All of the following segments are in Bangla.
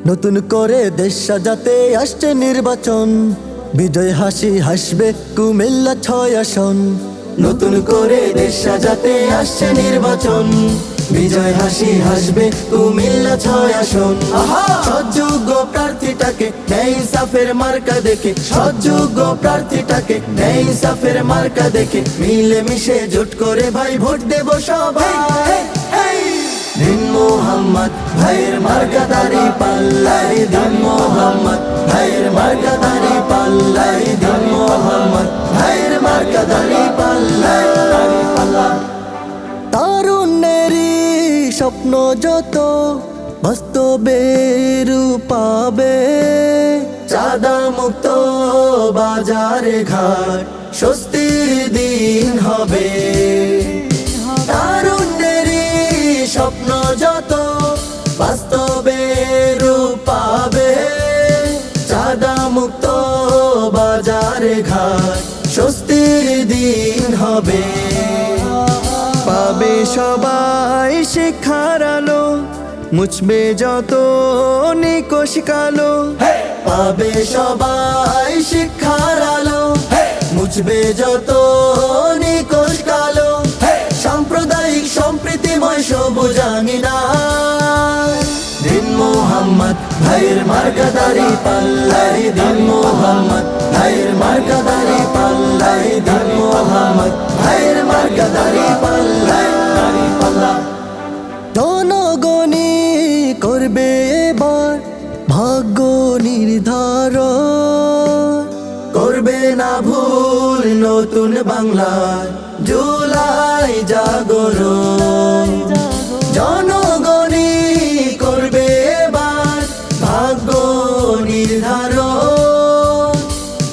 নতুন করে দেশ সাজাতে আসছে নির্বাচন, বিজয় হাসি হাসবে কুমিল্লা 6 আসন। নতুন করে দেশ সাজাতে আসছে নির্বাচন, বিজয় হাসি হাসবে কুমিল্লা 6 আসন। সৎযোগ্য প্রার্থীটাকে ন্যায় ইনসাফের মার্কা দেখে, সৎযোগ্য প্রার্থীটাকে ন্যায় ইনসাফের মার্কা দেখে মিলে মিশে জোট করে ভাই ভোট দেব সবাই। দিন মোহাম্মদ ভাইয়ের মার্কা দাড়ি পাল্লাই, দিন মোহাম্মদ ভাইয়ের মার্কা দাড়ি পাল্লাই, দিন মোহাম্মদ ভাইয়ের মার্কা দাড়ি পাল্লাই। তারুণ্যেরই স্বপ্ন যত বাস্তবে রূপ পাবে, চাঁদা মুক্ত বাজারে ঘাট স্বস্তির দিন হবে। তারুণ্যেরই স্বপ্ন যত বাস্তবে রূপ পাবে, চাঁদা মুক্ত বাজারে ঘাট স্বস্তির দিন হবে। পাবে সবাই শিক্ষার আলো, মুছবে যত নিকশ কালো। পাবে সবাই শিক্ষার আলো, মুছবে যত নিকশ কালো। সাম্প্রদায়িক সম্প্রীতিময় সবুজ আঙিনা, দিন মোহাম্মদ ভাইয়ের মার্কা দাড়ি পাল্লাই, দিন মোহাম্মদ ভাইয়ের মার্কা দাড়ি পাল্লাই, দিন মোহাম্মদ ভাইয়ের মার্কা দাড়ি পাল্লাই। জনগণই করবে এবার ভাগ্য নির্ধারণ, করবে না ভুল নতুন বাংলার জুলাই জাগরণ। জনগণই করবে এবার ভাগ্য নির্ধারণ,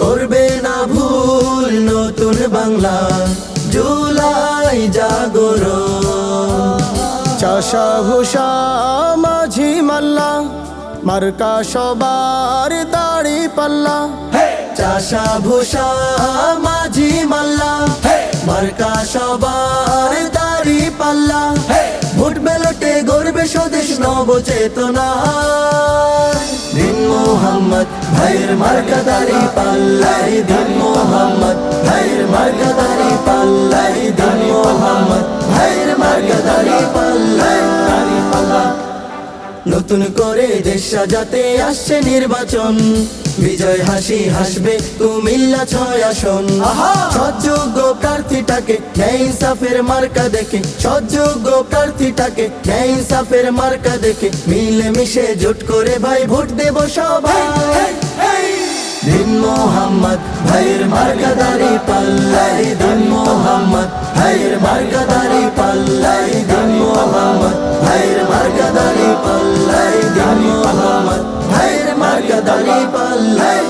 করবে না ভুল নতুন বাংলার জুলাই জাগরণ। চাষা ভূষা মাঝি মাল্লা মার্কা সবার দাড়ি পাল্লা, চাষা ভূষা মাঝি মাল্লা মার্কা সবার দাড়ি পাল্লা। ভোট ব্যালটে গড়বে স্বদেশ নবচেতনা, দিন মোহাম্মদ ভাইয়ের মার্কা দাড়ি পাল্লাই, দিন মোহাম্মদ ভাইয়ের মার্কা দাড়ি পাল্লাই, দিন মোহাম্মদ ভাইয়ের মার্কা দাড়ি পাল্লাই। নতুন করে দেশ সাজাতে আসছে নির্বাচন, বিজয় হাসি হাসবে কুমিল্লা 6 আসন। সৎযোগ্য প্রার্থীটাকে ন্যায় ইনসাফের মার্কা দেখে, সৎযোগ্য প্রার্থীটাকে ন্যায় ইনসাফের মার্কা দেখে মিলে মিশে জোট করে ভাই ভোট দেব সবাই। দিন মোহাম্মদ ভাইয়ের মার্কা দাড়ি পাল্লাই, দিন মোহাম্মদ ভাইয়ের মার্কা দাড়ি পাল্লাই, দিন মোহাম্মদ ভাইয়ের মার্কা দাড়ি পাল্লাই, দিন মোহাম্মদ ভাইয়ের মার্কা দাড়ি পাল্লাই।